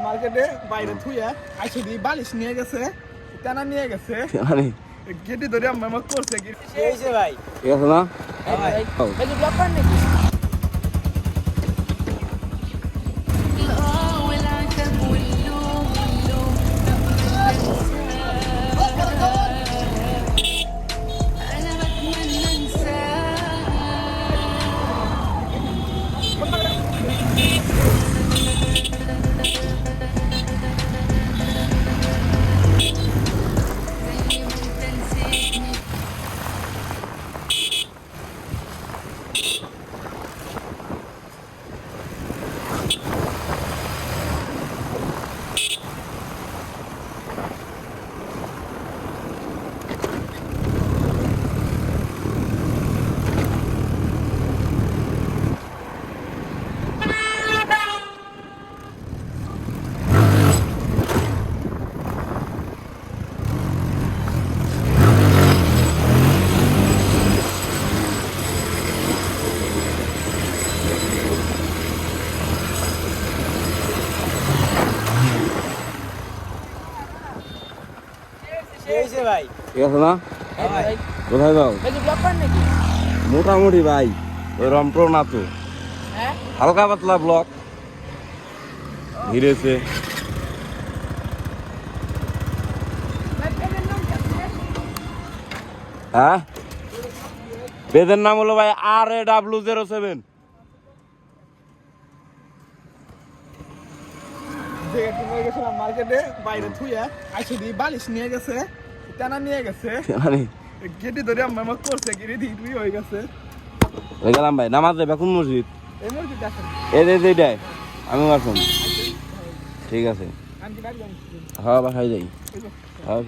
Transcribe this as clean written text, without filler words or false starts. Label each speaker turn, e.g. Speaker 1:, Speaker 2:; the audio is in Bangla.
Speaker 1: মার্কেটে বাইরে থুইয়া আইসে দিয়ে বালিশ নিয়ে গেছে, টানা নিয়ে গেছে, গেটি ধরে আমার করছে কি হয়েছে ভাই?
Speaker 2: ঠিক আছে না?
Speaker 1: এই যে ব্লক নাকি? ভাই
Speaker 2: ঠিক আছে না? কোথায় যাও? মোটামুটি ভাই, ওই রংপুর না তো, হালকা পাতলা ব্লক ঘিরেছে। হ্যাঁ, পেজের নাম হলো ভাই RAW07।
Speaker 1: মার্কেটে বাইরে থুইয়া আইসে দিয়ে বালিশ নিয়ে গেছে, টানা নিয়ে গেছে, গেটি ধরে আমার করছে কি তুই হয়ে গেছে।
Speaker 2: গেলাম ভাই, নামাজ যাবে কোন মসজিদ?
Speaker 1: এই মসজিদ দেখেন,
Speaker 2: এইটাই আমি আসুন। ঠিক আছে, হ্যাঁ বাসায় যাই। হ্যাঁ।